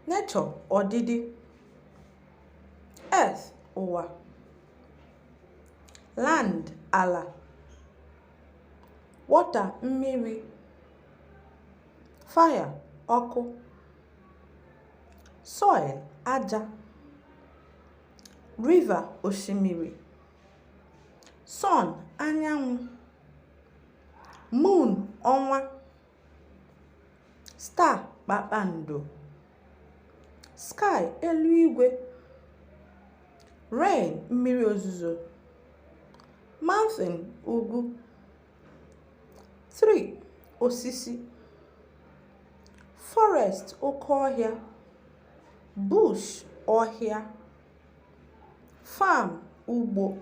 nature ọdịdị, earth ụwa, land ala, water mmiri, fire ọkụ, soil aja, river osimiri, sun anyanwụ, moon ọnwa, star kpakpando, sky eluigwe, rain mmiri ozuzo, mountain ugwu, tree osisi, forest oke ọhịa, bush ọhịa, farm ugbo.